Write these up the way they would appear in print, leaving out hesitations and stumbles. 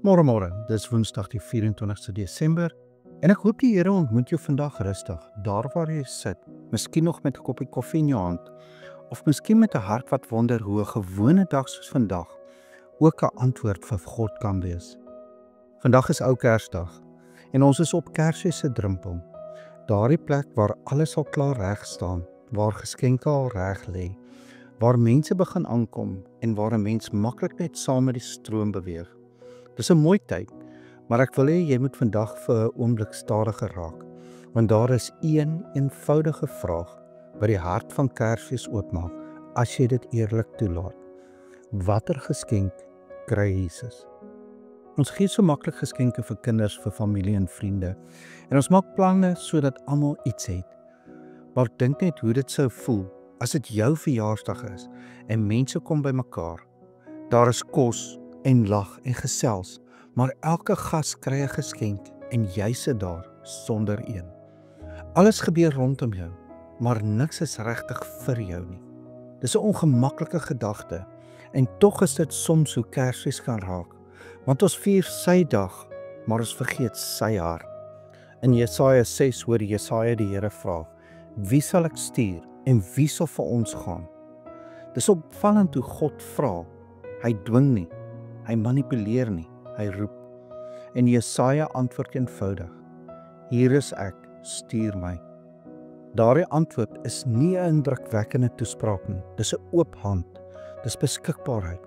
Môre, dis Woensdag die 24ste Desember en ek hoop die Here ontmoet jou vandag rustig, daar waar jy sit, miskien nog met 'n koppie koffie in jou hand, of miskien met 'n hart wat wonder hoe 'n gewone dag soos vandag ook 'n antwoord vir God kan wees. Vandag is Ou Kersdag en ons is op Kersfees se drempel, daardie plek waar alles al klaar reg staan, waar geskenke al reg lê, waar mense begin aankom en waar 'n mens maklik net saam met die stroom beweeg. Dis 'n mooi tyd, maar ek wil hê jy moet vandag vir 'n oomblik stadiger raak, want daar is een eenvoudige vraag wat die hart van Kersfees oopmaak, as jy dit eerlik toelaat. Watter geskenk kry Jesus? Ons gee so maklik geskenke vir kinders, vir familie en vriende, en ons maak planne sodat almal iets het. Maar dink net hoe dit sou voel as dit jou verjaarsdag is en mense kom bymekaar. Daar is kos en lag en gesels, maar elke gas kry 'n geskenk en jy sit daar sonder een. Alles gebeur rondom jou, maar niks is regtig vir jou nie. Dis 'n ongemaklike gedagte en tog is dit soms hoe Kersfees kan raak, want ons vier sy dag, maar ons vergeet sy hart. In Jesaja 6 hoor Jesaja die Here vra, wie sal ek stuur en wie sal vir ons gaan? Dis opvallend hoe God vra, hy dwing nie, hy manipuleer nie, hy roep. En Jesaja antwoord eenvoudig, hier is ek, stuur my. Daardie antwoord is nie 'n indrukwekkende toespraak nie, dis 'n oop hand, dis beskikbaarheid,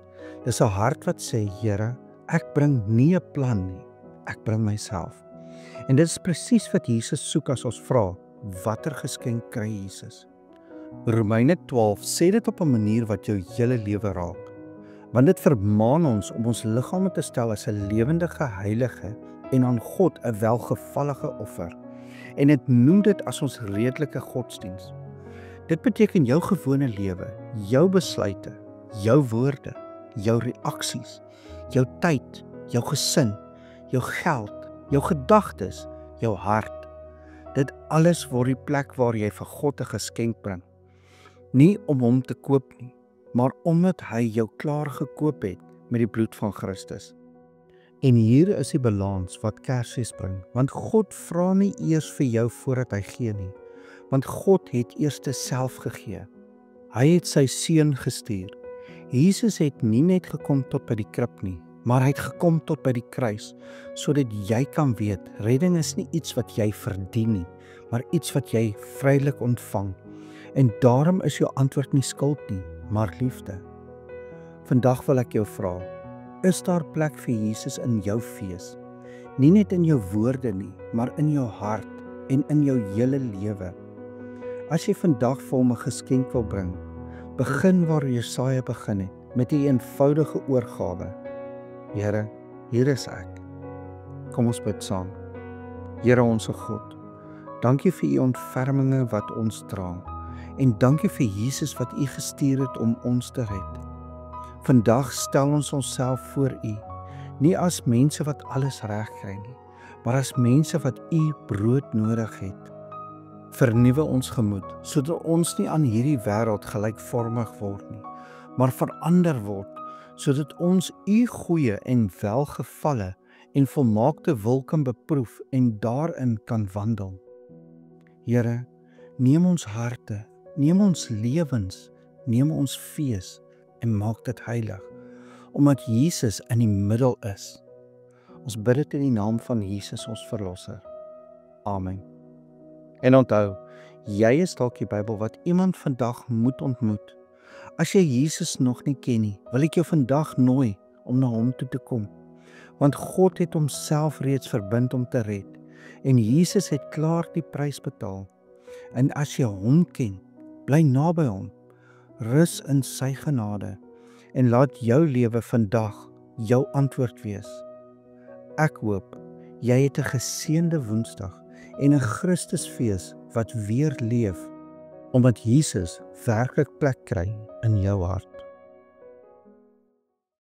dis 'n hart wat sê, Here, ek bring nie 'n plan nie, ek bring myself. En dit is presies wat Jesus soek as ons vra, watter geskenk kry Jesus? Romeine 12 sê dit op 'n manier wat jou hele lewe raak. Want dit vermaan ons om ons liggame te stel as 'n lewendige heilige en aan God 'n welgevallige offer. En dit noem dit as ons redelike godsdiens. Dit beteken jou gewone lewe, jou besluite, jou woorde, jou reaksies, jou tyd, jou gesin, jou geld, jou gedagtes, jou hart. Dit alles word die plek waar jy vir God 'n geskenk bring. Nie om hom te koop nie, maar omdat hy jou klaar gekoop het met die bloed van Christus. En hier is die balans wat Kersfees bring, want God vra nie eers vir jou voordat hy gee nie, want God het eers self gegee. Hy het sy seun gestuur. Jesus het nie net gekom tot by die krib nie, maar hy het gekom tot by die kruis, sodat jy kan weet, redding is nie iets wat jy verdien nie, maar iets wat jy vrylik ontvang. En daarom is jou antwoord nie skuld nie, maar liefde. Vandag wil ek jou vra, is daar plek vir Jesus in jou fees? Nie net in jou woorde nie, maar in jou hart en in jou hele lewe. As jy vandag vir hom 'n geskenk wil bring, begin waar Jesaja begin het, met 'n eenvoudige oorgawe. Here, hier is ek. Kom ons bid saam. Here onsse God, dankie vir u ontferminge wat ons dra. En dankie vir Jesus wat u gestuur het om ons te red. Vandag stel ons onsself voor u, nie as mense wat alles reg kry nie, maar as mense wat u brood nodig het. Vernuwe ons gemoed, sodat ons nie aan hierdie wêreld gelykvormig word nie, maar verander word, sodat ons u goeie en welgevalle en volmaakte wil kan beproef en daarin kan wandel. Here, neem ons harte, neem ons lewens, neem ons fees en maak dit heilig, omdat Jesus in die middel is. Ons bid dit in die naam van Jesus ons Verlosser. Amen. En onthou, jy is dalk die Bybel wat iemand vandag moet ontmoet. As jy Jesus nog nie ken nie, wil ek jou vandag nooi om na hom toe te kom, want God het homself reeds verbind om te red, en Jesus het klaar die prys betaal. En as jy hom ken, bly naby hom, rus in sy genade en laat jou lewe vandag jou antwoord wees. Ek hoop jy het 'n geseënde Woensdag en 'n Christusfees wat weer leef, omdat Jesus werklik plek kry in jou hart.